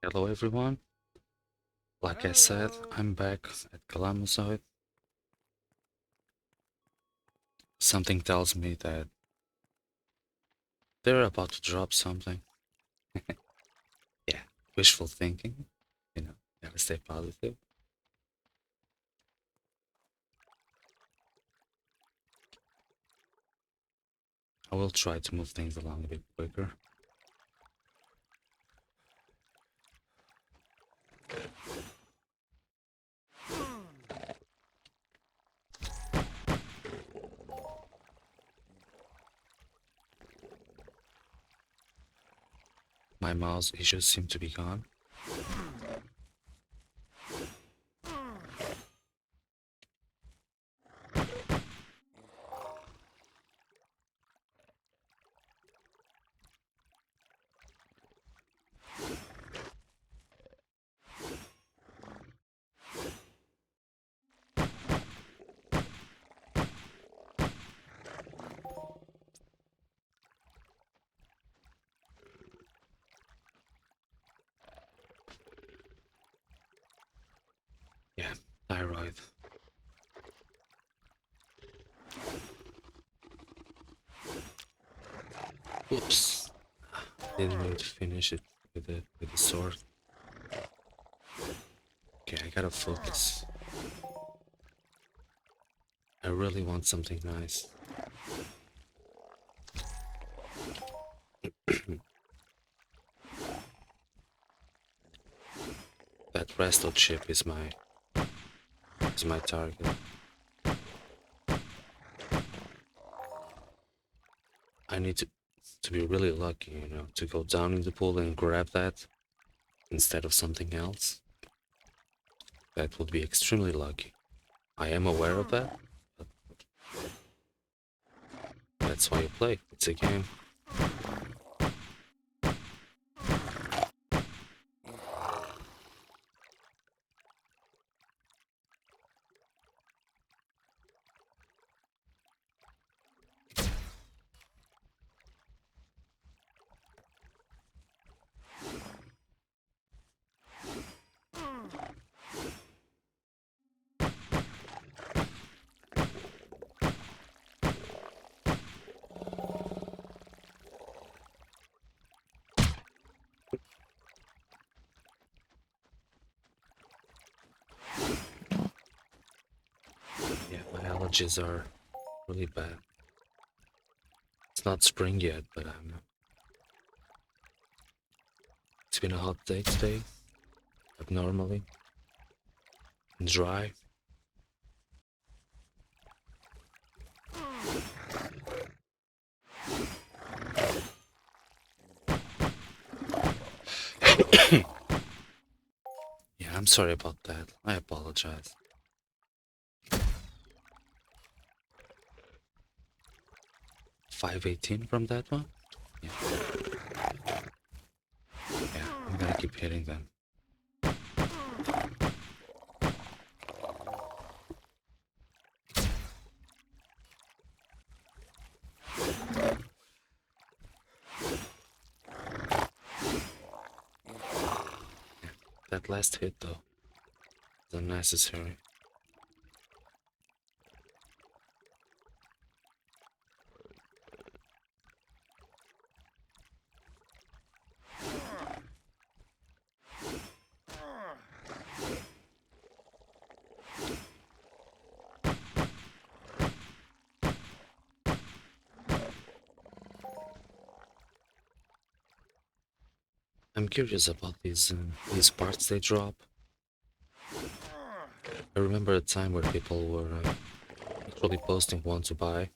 Hello everyone. Like I said, I'm back at Calamusoid. Something tells me that they're about to drop something. Yeah, wishful thinking. You know, gotta stay positive. I will try to move things along a bit quicker. My mouse issues seem to be gone. Yeah, thyroid. Oops. Didn't mean to finish it with the sword. Okay, I gotta focus. I really want something nice. That resto chip is my target. I need to be really lucky, to go down in the pool and grab that instead of something else. That would be extremely lucky. I am aware of that, but that's why you play. It's a game. Yeah, my allergies are really bad. It's not spring yet, but it's been a hot day today, abnormally and dry. Yeah, I'm sorry about that. I apologize. 518 from that one? Yeah, yeah, I'm gonna keep hitting them. That last hit, though, is unnecessary. I'm curious about these parts they drop. I remember a time where people were actually posting one to buy,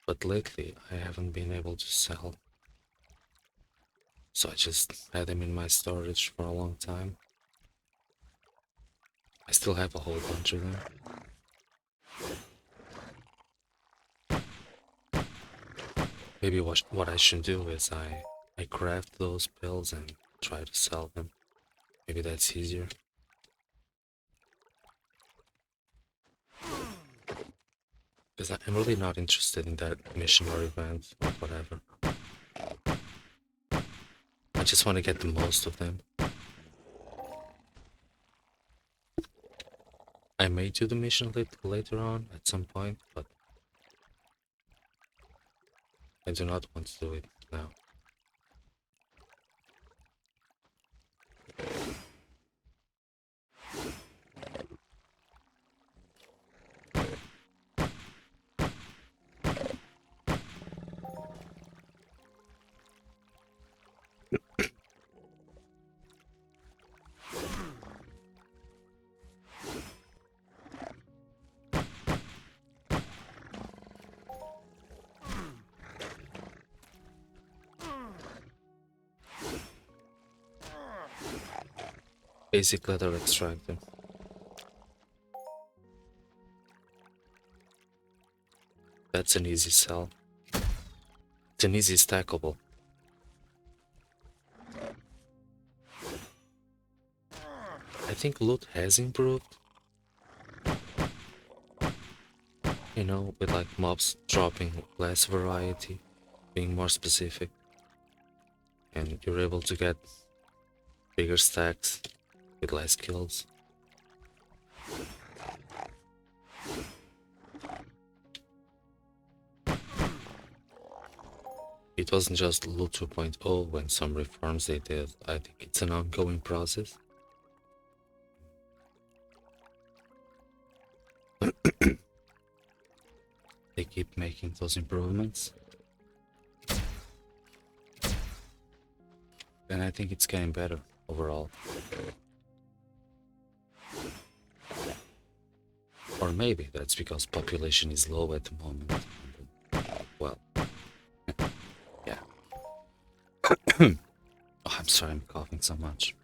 but lately I haven't been able to sell, so I just had them in my storage for a long time. I still have a whole bunch of them. Maybe what I should do is I craft those pills and try to sell them. Maybe that's easier. Because I'm really not interested in that mission or event or whatever. I just want to get the most of them. I may do the mission later on at some point, but I do not want to do it now. Basic leather extractor. That's an easy sell. It's an easy stackable. I think loot has improved. You know, with like mobs dropping less variety, being more specific. And you're able to get bigger stacks with less kills. It wasn't just Loot 2.0 when some reforms they did. I think it's an ongoing process. They keep making those improvements. And I think it's getting better overall. Or maybe that's because population is low at the moment. Well, yeah. Oh, I'm sorry I'm coughing so much.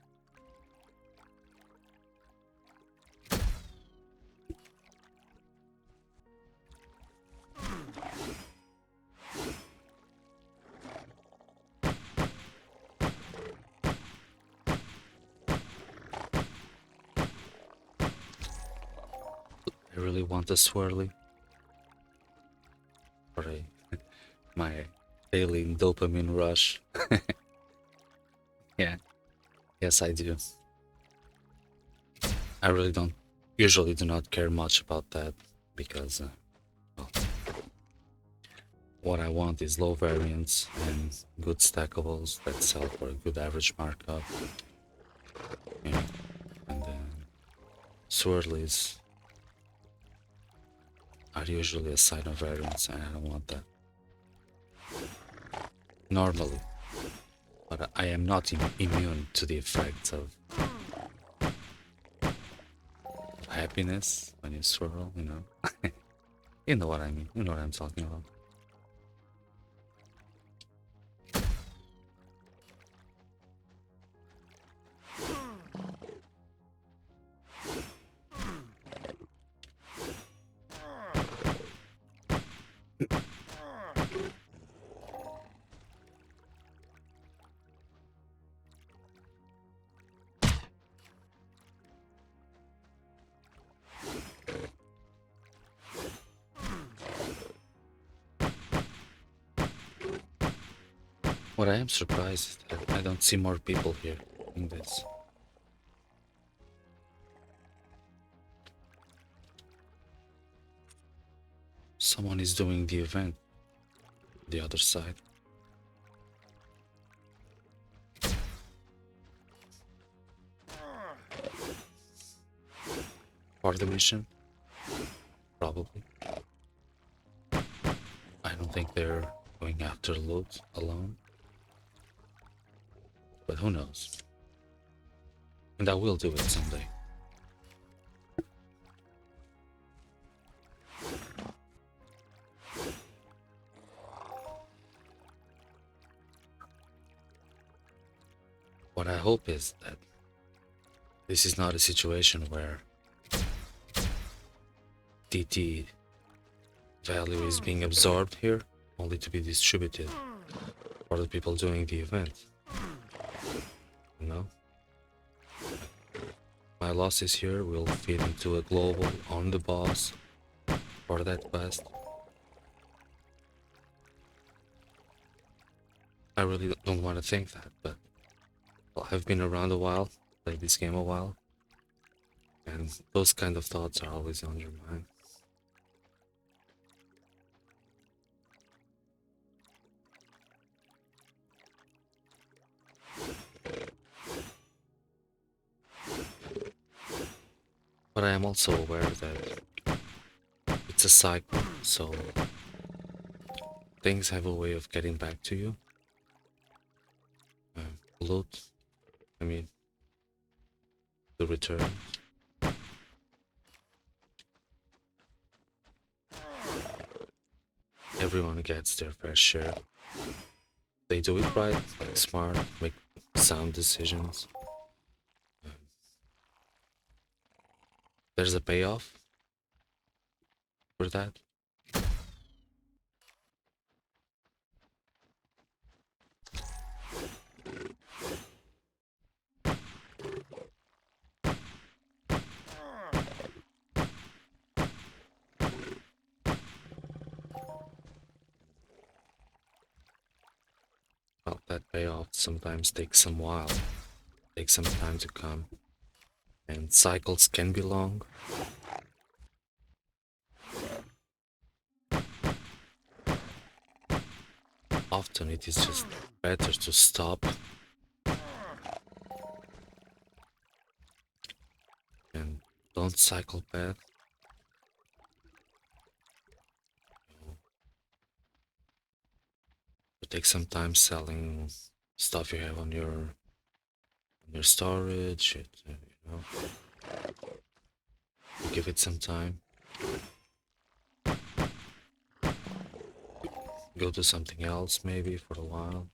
I really want a swirly. For my daily dopamine rush. Yeah. Yes, I do. I really don't usually do not care much about that because well, what I want is low variance and good stackables that sell for a good average markup. You know, and swirlies are usually a sign of variance, and I don't want that. Normally. But I am not immune to the effects of happiness when you swirl, you know. You know what I mean. You know what I'm talking about. What I am surprised is that I don't see more people here in this. Someone is doing the event, the other side. For the mission? Probably. I don't think they're going after loot alone. But who knows? And I will do it someday. What I hope is that this is not a situation where DT value is being absorbed here, only to be distributed for the people doing the event. You know? My losses here will feed into a global on the boss for that quest. I really don't want to think that, but Well, I've been around a while, played this game a while, and those kind of thoughts are always on your mind. But I am also aware that it's a cycle, so things have a way of getting back to you. Loot, I mean, the return. Everyone gets their fair share. They do it right, like smart, make sound decisions. There's a payoff for that. Well, that payoff sometimes takes some while, takes some time to come, and cycles can be long. Often it is just better to stop and don't cycle back. You take some time selling stuff you have on your storage. You give it some time. Go to something else maybe for a while.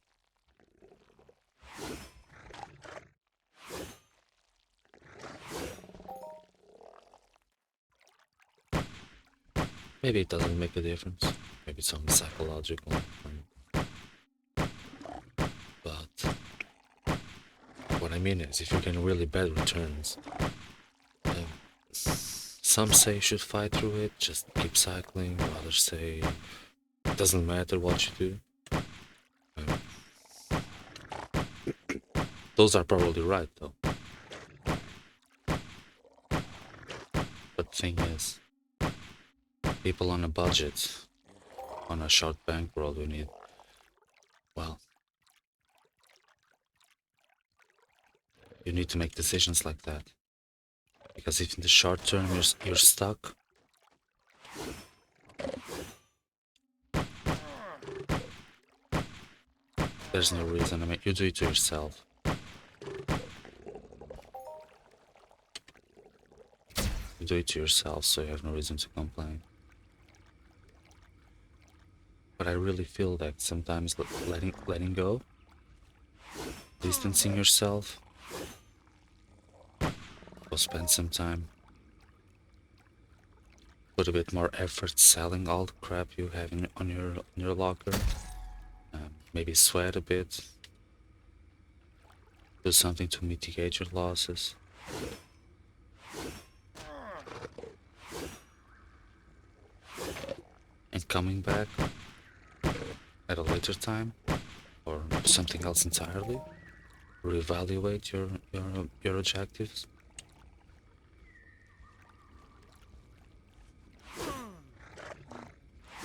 Maybe it doesn't make a difference. Maybe it's only psychological. But what I mean is, if you're getting really bad returns, some say you should fight through it, just keep cycling. Others say it doesn't matter what you do. Those are probably right, though. But the thing is, people on a budget, on a short bankroll, we need, well, you need to make decisions like that. Because if in the short term you're stuck, there's no reason. I mean, you do it to yourself. You do it to yourself, so you have no reason to complain. But I really feel that sometimes letting go, distancing yourself, go spend some time, put a bit more effort selling all the crap you have on your locker, maybe sweat a bit, do something to mitigate your losses. And coming back at a later time, or something else entirely, reevaluate your objectives.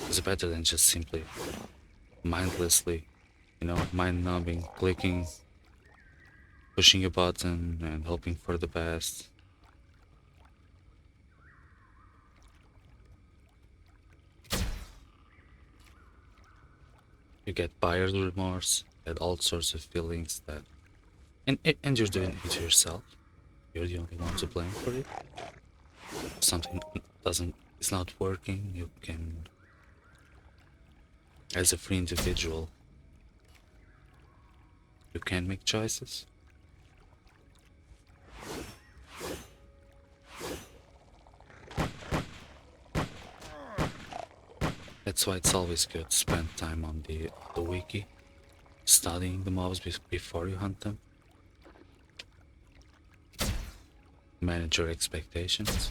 It's better than just simply mindlessly, mind-numbing, clicking, pushing a button and hoping for the best. You get buyer's remorse, get all sorts of feelings that, and you're doing it to yourself. You're the only one to blame for it. If something is not working, you can, as a free individual, you can make choices. That's why it's always good to spend time on the wiki, studying the mobs before you hunt them. Manage your expectations.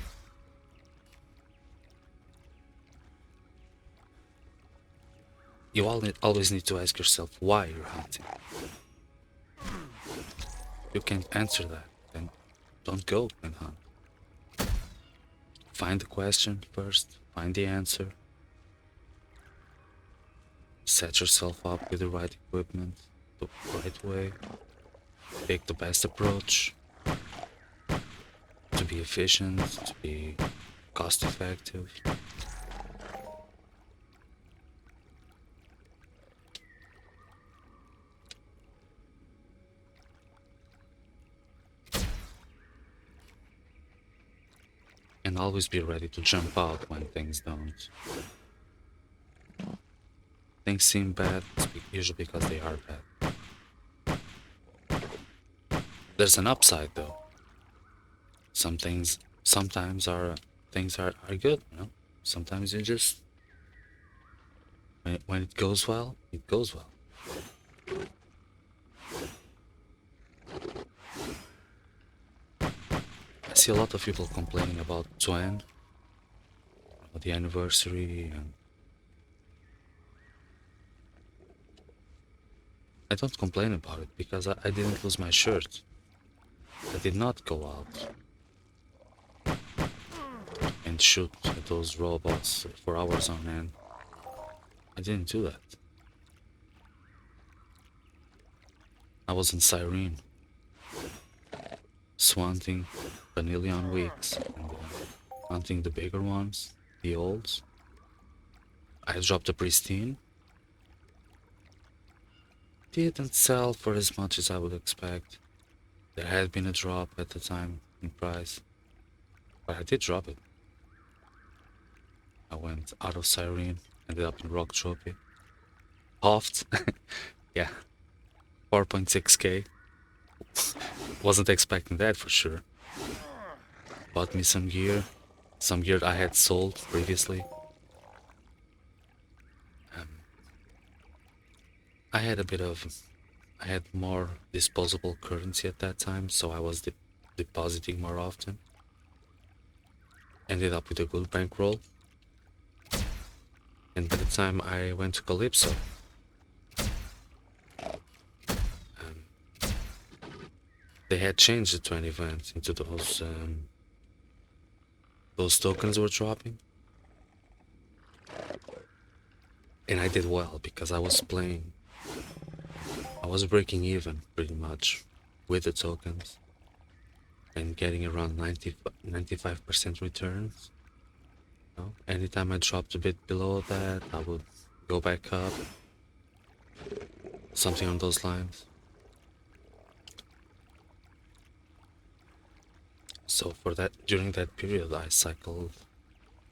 You always need to ask yourself why you're hunting. you can't answer that, then don't go and hunt. Find the question first, find the answer, set yourself up with the right equipment, the right way, take the best approach to be efficient, to be cost effective. And always be ready to jump out when things don't. Things seem bad, it's usually because they are bad. There's an upside though. Some things sometimes are good, you know? Sometimes you just when it goes well, it goes well. I see a lot of people complaining about Twan, the anniversary, and I don't complain about it because I didn't lose my shirt. I did not go out and shoot at those robots for hours on end. I didn't do that. I was in Cyrene, swanting vanillion weeks, and hunting the bigger ones, the olds. I dropped a pristine. Didn't sell for as much as I would expect. There had been a drop at the time in price, but I did drop it. I went out of Cyrene, ended up in Rock Trophy. Hoft, yeah, 4.6k. Wasn't expecting that for sure. Bought me some gear I had sold previously. I had more disposable currency at that time, so I was depositing more often. Ended up with a good bankroll. And by the time I went to Calypso, they had changed the 20 event into those tokens were dropping. And I did well because I was breaking even pretty much with the tokens and getting around 95% returns. You know? Anytime I dropped a bit below that, I would go back up. Something on those lines. So during that period, I cycled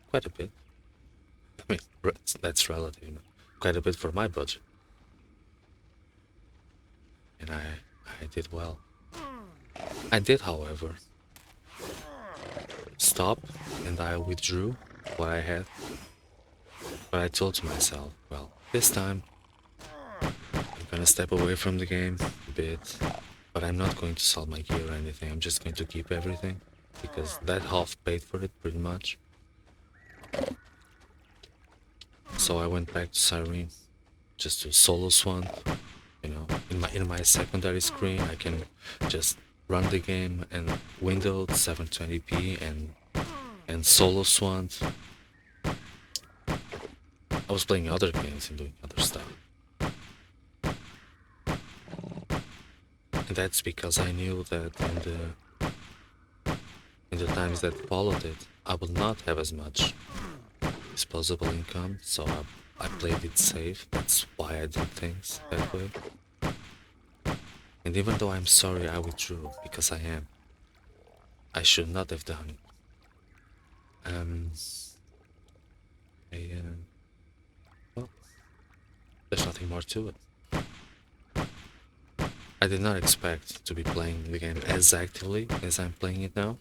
quite a bit. I mean, that's relative, you know, quite a bit for my budget. And I did well. I did, however, stop and I withdrew what I had. But I told to myself, well, this time I'm gonna step away from the game a bit, but I'm not going to sell my gear or anything. I'm just going to keep everything because that half paid for it pretty much. So I went back to Cyrene just to solo swan. You know, in my secondary screen, I can just run the game and windowed 720p and solo swan. I was playing other games and doing other stuff. And that's because I knew that in the times that followed it, I would not have as much disposable income, so I played it safe. That's why I did things that way. And even though I'm sorry I withdrew, because I am, I should not have done it. Well, there's nothing more to it. I did not expect to be playing the game as actively as I'm playing it now.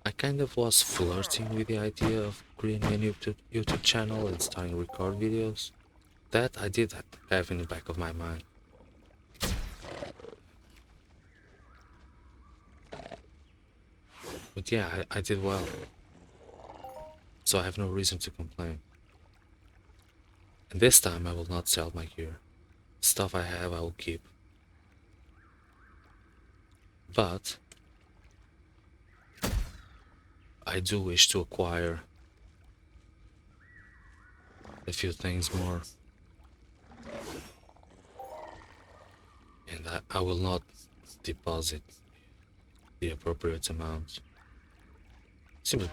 I kind of was flirting with the idea of creating a YouTube channel and starting to record videos. That I did have in the back of my mind. But yeah, I did well. So I have no reason to complain. And this time I will not sell my gear. Stuff I have I will keep. But I do wish to acquire a few things more. And I will not deposit the appropriate amount. Simply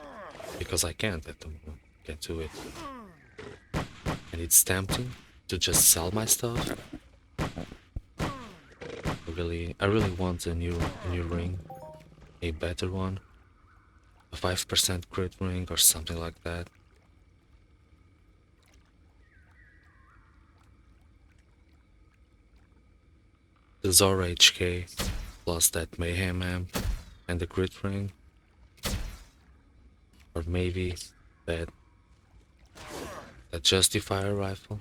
because I can't at the moment. Can't do it. And it's tempting to just sell my stuff. I really want a new ring. A better one. A 5% crit ring or something like that. The Zora HK plus that Mayhem amp and the crit ring. Or maybe that Justifier rifle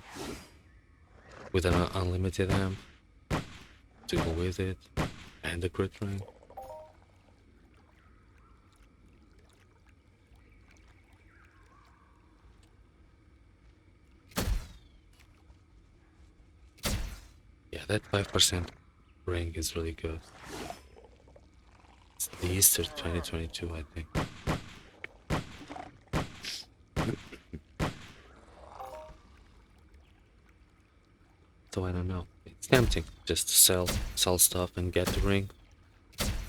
with an unlimited amp to go with it and the crit ring. Yeah, that 5% ring is really good. It's the Easter 2022, I think. So I don't know. It's tempting just to sell stuff and get the ring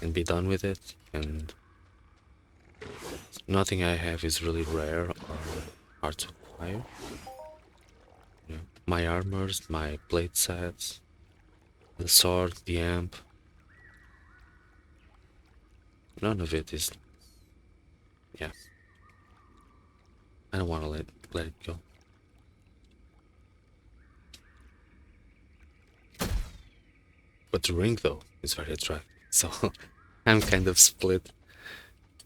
and be done with it. And nothing I have is really rare or hard to acquire. You know, my armors, my blade sets, the sword, the amp. None of it is. Yeah. I don't want to let it go. But the ring, though, is very attractive. So I'm kind of split.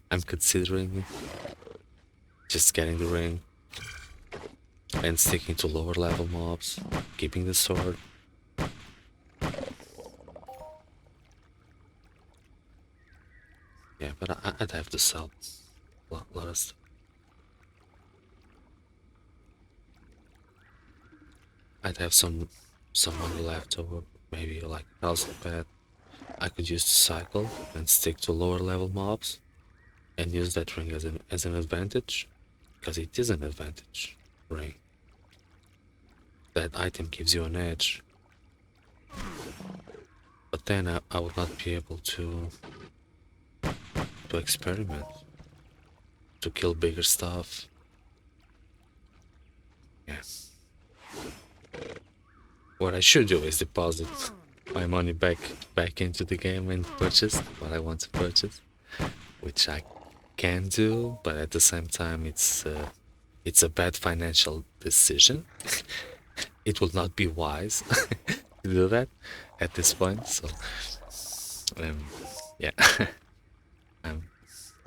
I'm considering just getting the ring and sticking to lower level mobs, keeping the sword. Yeah, but I'd have to sell a lot of stuff. I'd have some money left over, maybe like 1,000 pet. I could use to cycle and stick to lower level mobs and use that ring as an advantage, because it is an advantage ring. That item gives you an edge. But then I would not be able to experiment, to kill bigger stuff. Yeah. What I should do is deposit my money back into the game and purchase what I want to purchase, which I can do, but at the same time it's a bad financial decision. It will not be wise to do that at this point. So yeah,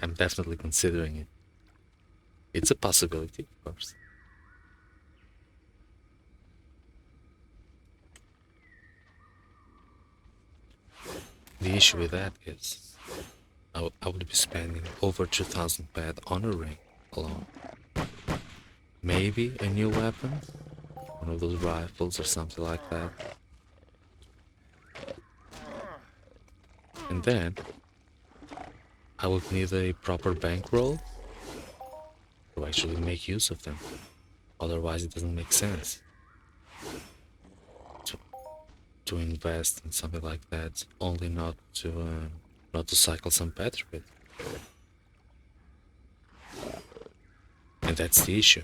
I'm definitely considering it. It's a possibility, of course. The issue with that is I would be spending over 2,000 pet on a ring alone. Maybe a new weapon, one of those rifles or something like that. And then I would need a proper bankroll to actually make use of them. Otherwise it doesn't make sense to invest in something like that, only not to cycle some pet with. And that's the issue.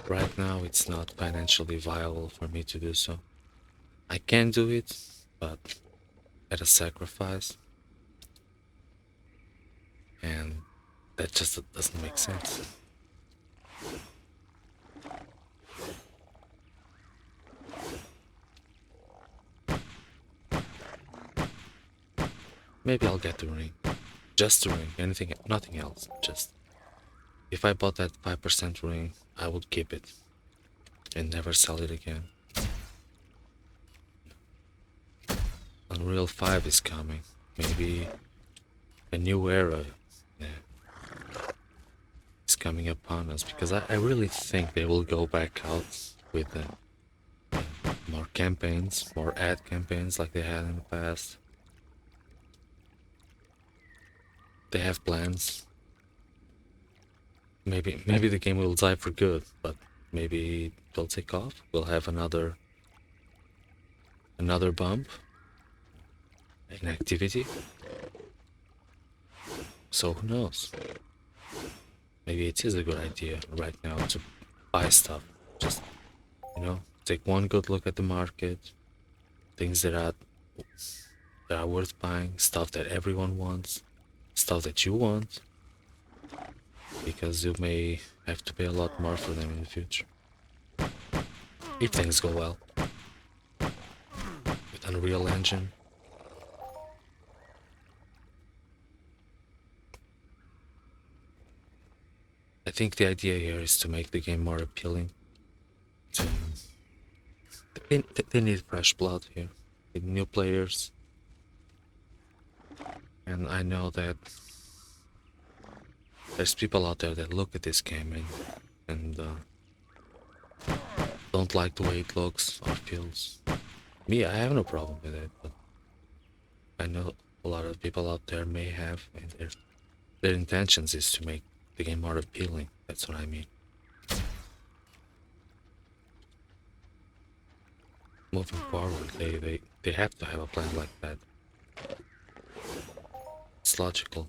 Right now it's not financially viable for me to do so. I can do it, but at a sacrifice. And that just doesn't make sense. Maybe I'll get the ring. Just the ring, nothing else. Just if I bought that 5% ring, I would keep it and never sell it again. Unreal 5 is coming. Maybe a new era is coming upon us, because I really think they will go back out with more campaigns, more ad campaigns like they had in the past. They have plans. Maybe the game will die for good, but maybe it'll take off. We'll have another bump in activity. So who knows? Maybe it is a good idea right now to buy stuff. Just, take one good look at the market, things that are worth buying, stuff that everyone wants, stuff that you want, because you may have to pay a lot more for them in the future. If things go well. With Unreal Engine. I think the idea here is to make the game more appealing. They need fresh blood here. They need new players. And I know that there's people out there that look at this game and don't like the way it looks or feels. Me, I have no problem with it, but I know a lot of people out there may have, and their intentions is to make the game more appealing. That's what I mean. Moving forward, they have to have a plan like that. It's logical.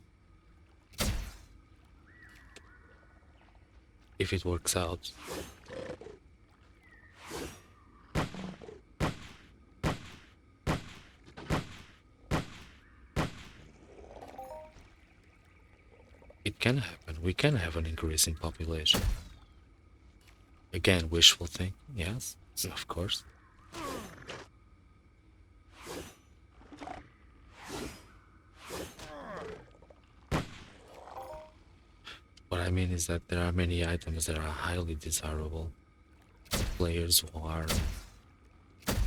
If it works out. It can happen. We can have an increase in population. Again, wishful thinking, yes, of course. What I mean is that there are many items that are highly desirable. Players who are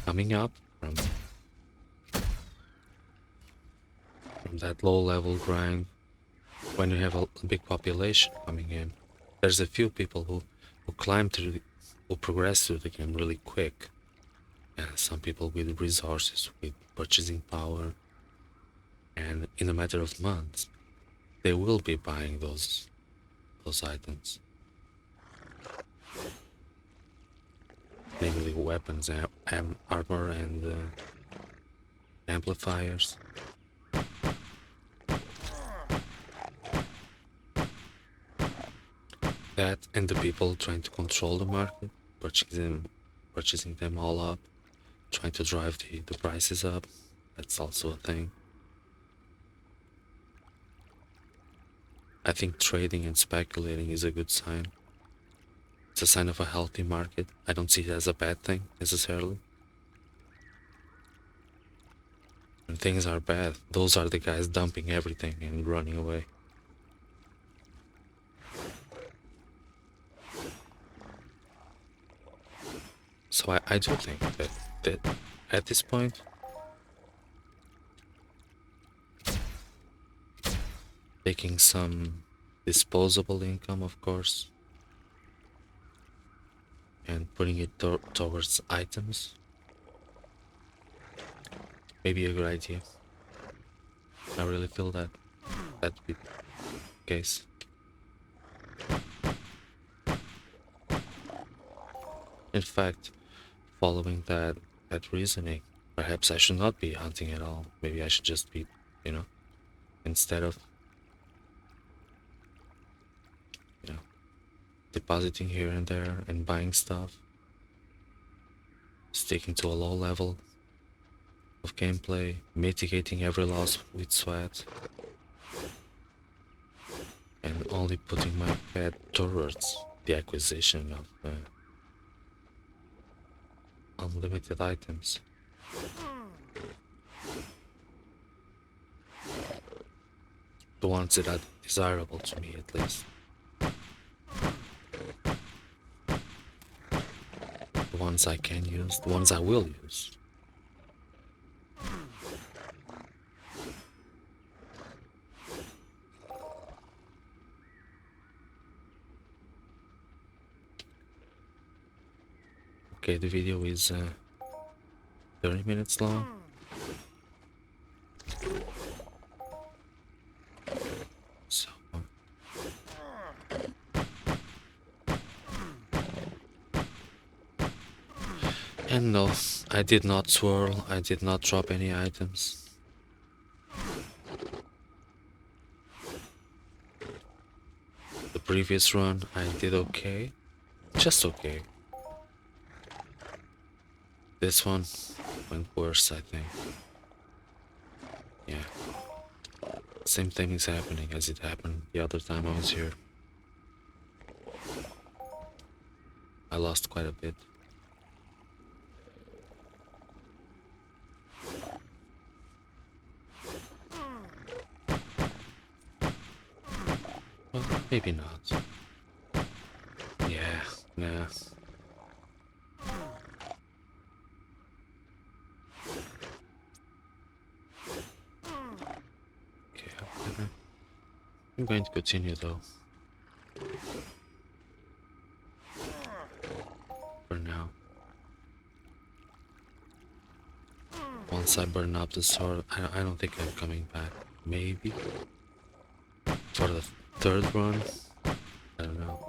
coming up from that low-level grind. When you have a big population coming in, there's a few people who climb through, who progress through the game really quick. And some people with resources, with purchasing power, and in a matter of months, they will be buying those items. Namely weapons, armor, and amplifiers. That and the people trying to control the market, purchasing them all up, trying to drive the prices up. That's also a thing. I think trading and speculating is a good sign. It's a sign of a healthy market. I don't see it as a bad thing, necessarily. When things are bad, those are the guys dumping everything and running away. So I do think that at this point, taking some disposable income, of course, and putting it towards items, maybe a good idea. I really feel that would be the case. In fact, following that reasoning, perhaps I should not be hunting at all. Maybe I should just be, instead of, depositing here and there and buying stuff, sticking to a low level of gameplay, mitigating every loss with sweat, and only putting my bet towards the acquisition of unlimited items. The ones that are desirable to me, at least. The ones I can use, the ones I will use. Okay, the video is 30 minutes long. So, and no, I did not swirl, I did not drop any items. The previous run, I did okay, just okay. This one went worse, I think. Yeah. Same thing is happening as it happened the other time I was here. I lost quite a bit. Well, maybe not. Yeah, nah. Okay, I'm going to continue though. For now. Once I burn up the sword, I don't think I'm coming back. Maybe. For the third run? I don't know.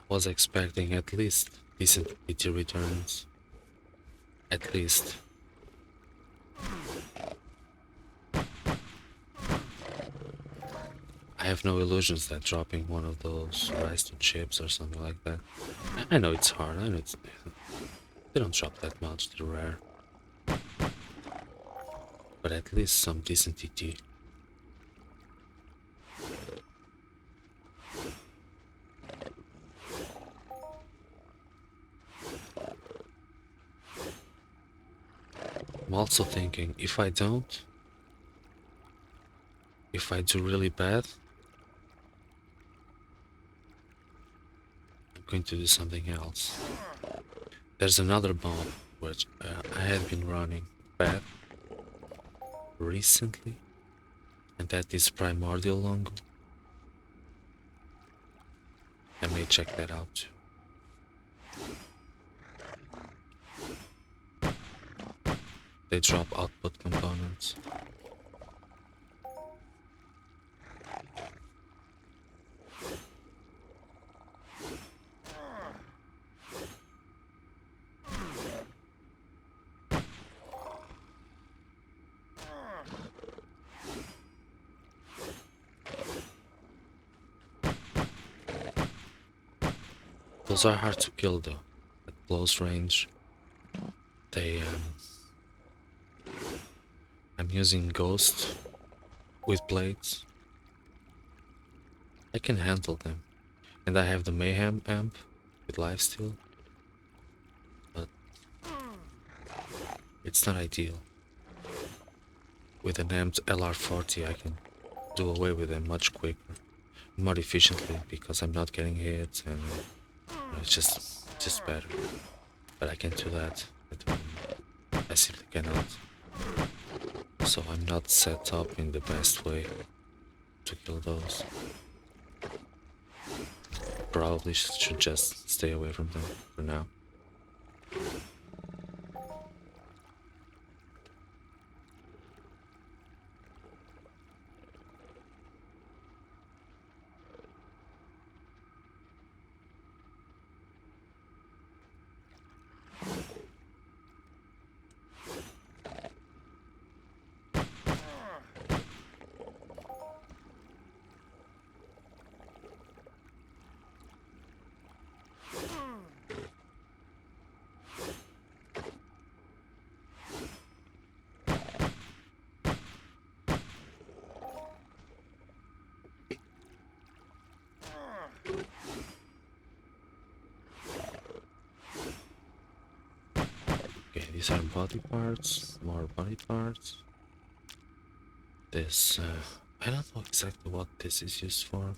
Was expecting at least decent PT returns. At least. I have no illusions that dropping one of those rice to chips or something like that. I know it's hard, I know they don't drop that much, they're rare. But at least some decent TT. I'm also thinking, if I do really bad, I'm going to do something else. There's another mob which I have been running bad recently, and that is Primordial Longo. I may check that out too. They drop output components. Those are hard to kill though. At close range, they I'm using Ghost with blades. I can handle them. And I have the Mayhem amp with lifesteal. But it's not ideal. With an amped LR40 I can do away with them much quicker. More efficiently because I'm not getting hit and it's just better. But I can't do that at the moment. I simply cannot. So I'm not set up in the best way to kill those. Probably should just stay away from them for now. Okay, these are body parts, more body parts. This, I don't know exactly what this is used for.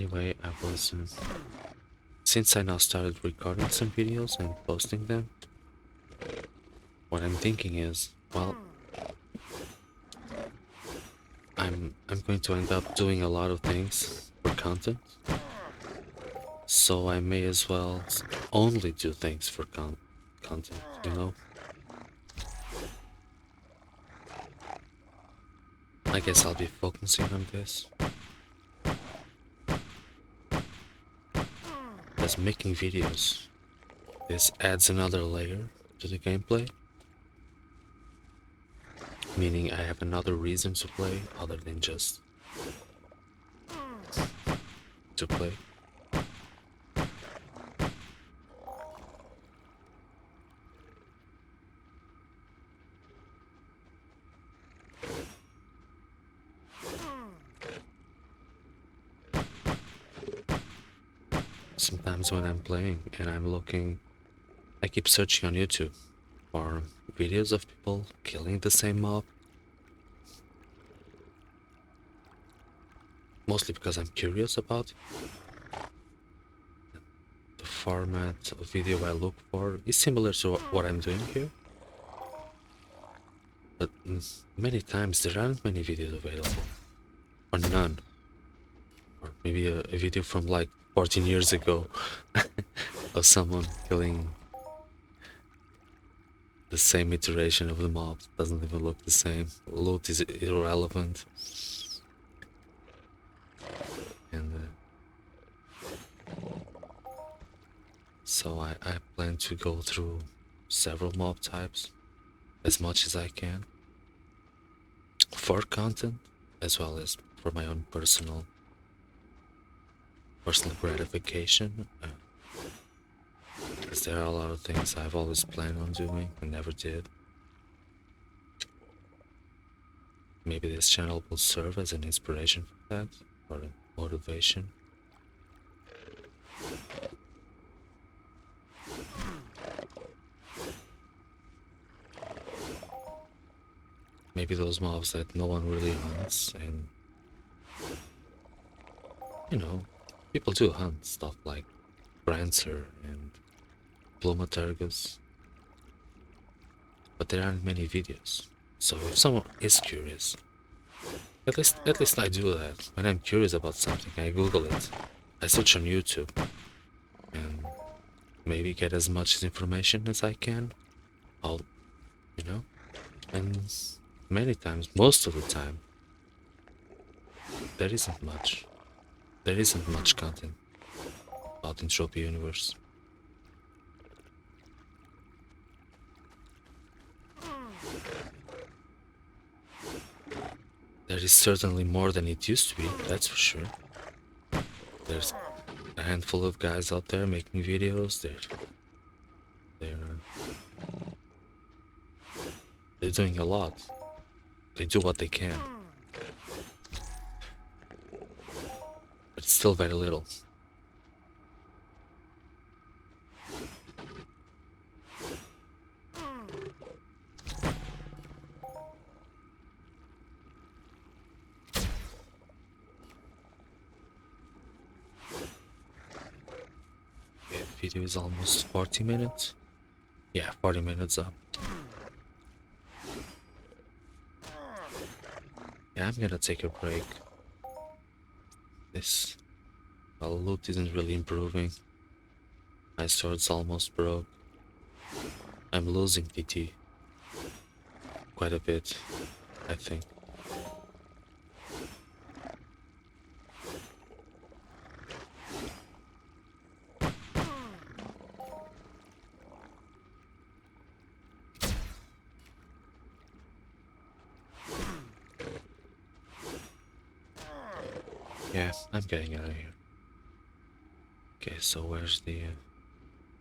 Anyway, I was since I now started recording some videos and posting them, what I'm thinking is, well, I'm going to end up doing a lot of things for content, so I may as well only do things for content, you know? I guess I'll be focusing on this. As making videos, this adds another layer to the gameplay, meaning I have another reason to play other than just to play. Sometimes when I'm playing and I'm looking, I keep searching on YouTube for videos of people killing the same mob. Mostly because I'm curious about the format of video I look for is similar to what I'm doing here. But many times there aren't many videos available. Or none. Or maybe a video from like 14 years ago of someone killing the same iteration of the mob. Doesn't even look the same. Loot is irrelevant. And so I plan to go through several mob types as much as I can for content, as well as for my own personal gratification, because there are a lot of things I've always planned on doing and never did. Maybe this channel will serve as an inspiration for that, or a motivation. Maybe those mobs that no one really hunts, and you know, people do hunt stuff like Prancer and Plumaturgus, but there aren't many videos. So if someone is curious, at least I do that. When I'm curious about something, I Google it. I search on YouTube and maybe get as much information as I can. You know, and many times, most of the time, there isn't much. There isn't much content about Entropy Universe. There is certainly more than it used to be, that's for sure. There's a handful of guys out there making videos. They're doing a lot. They do what they can. But it's still very little. The video is almost 40 minutes. Yeah, 40 minutes up. Yeah, I'm gonna take a break. This loot isn't really improving. My sword's almost broke. I'm losing TT quite a bit, I think. Yeah, I'm getting out of here. Okay, so where's the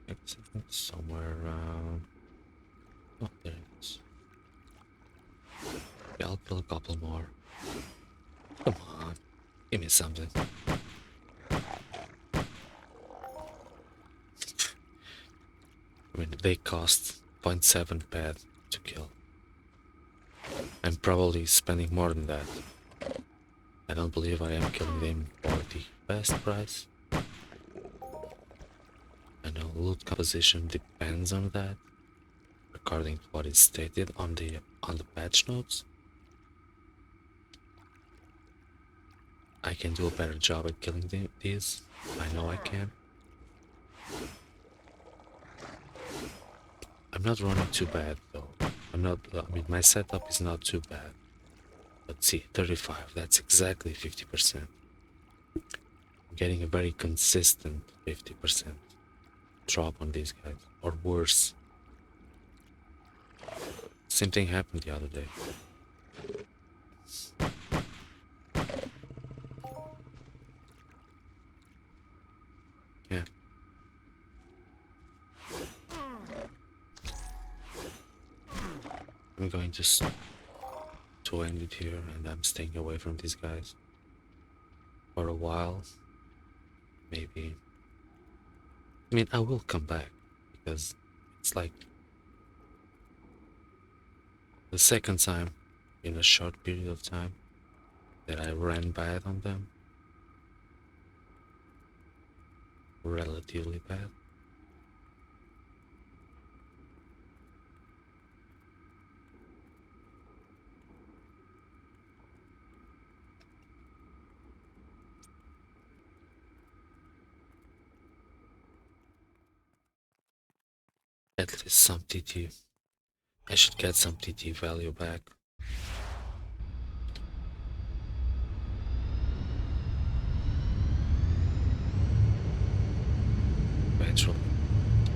exit? It's somewhere around. Oh, there it is. Yeah, I'll kill a couple more. Come on, give me something. I mean, they cost 0.7 pad to kill. I'm probably spending more than that. I don't believe I am killing them for the best price. I know loot composition depends on that, according to what is stated on the patch notes. I can do a better job at killing these. I know I can. I'm not running too bad though. I mean, my setup is not too bad. Let's see, 35, that's exactly 50%. I'm getting a very consistent 50% drop on these guys, or worse. Same thing happened the other day. Yeah. I'm going to end it here, and I'm staying away from these guys for a while. Maybe. I mean, I will come back because it's like the second time in a short period of time that I ran bad on them. Relatively bad. At least some TT. I should get some TT value back. Eventually.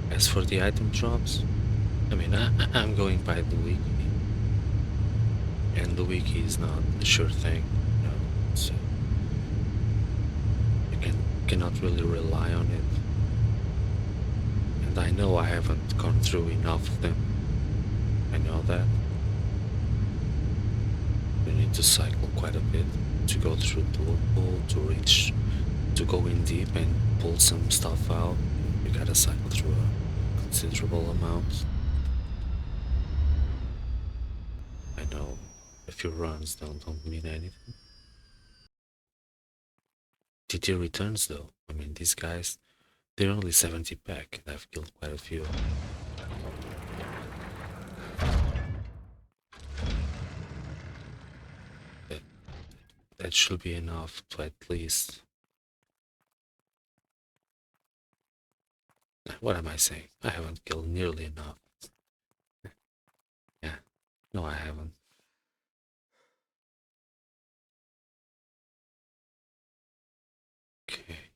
As for the item drops, I mean, I'm going by the wiki, and the wiki is not a sure thing, you know, so you cannot really rely on it. And I know I haven't gone through enough of them. I know that. You need to cycle quite a bit to go through the pool, to go in deep and pull some stuff out. You gotta cycle through a considerable amount. I know a few runs don't mean anything. TT returns though. I mean, these guys, they're only 70 pack, and I've killed quite a few. That, that should be enough to at least... What am I saying? I haven't killed nearly enough. Yeah, no, I haven't. Okay.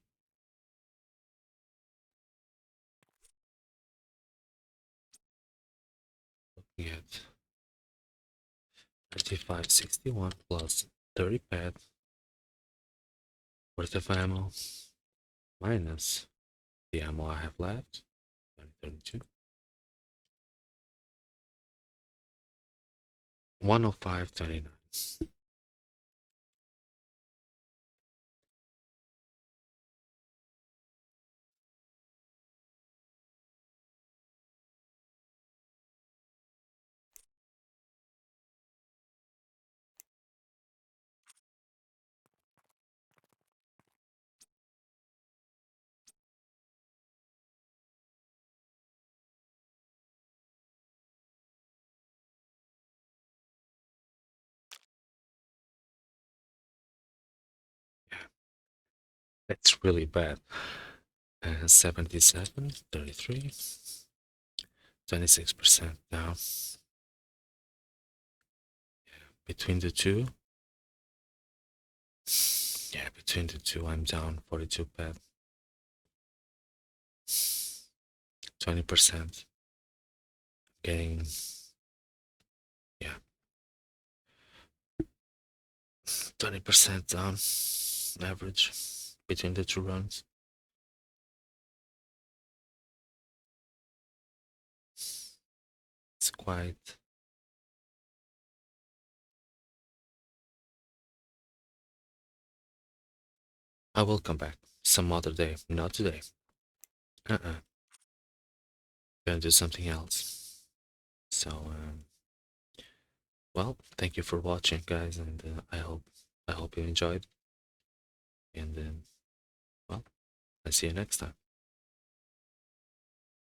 Looking at 3561 plus 30 pad worth of ammo minus the ammo I have left. 32. 105.29. Yeah, that's really bad. 77, 33, 26% now. Between the two, yeah, between the two, I'm down 42 pad. 20%. Getting, yeah, 20% down average between the two runs. It's quite... I will come back some other day, not today. Gonna do something else. So, well, thank you for watching, guys, and I hope I hope you enjoyed. And then, well, I'll see you next time.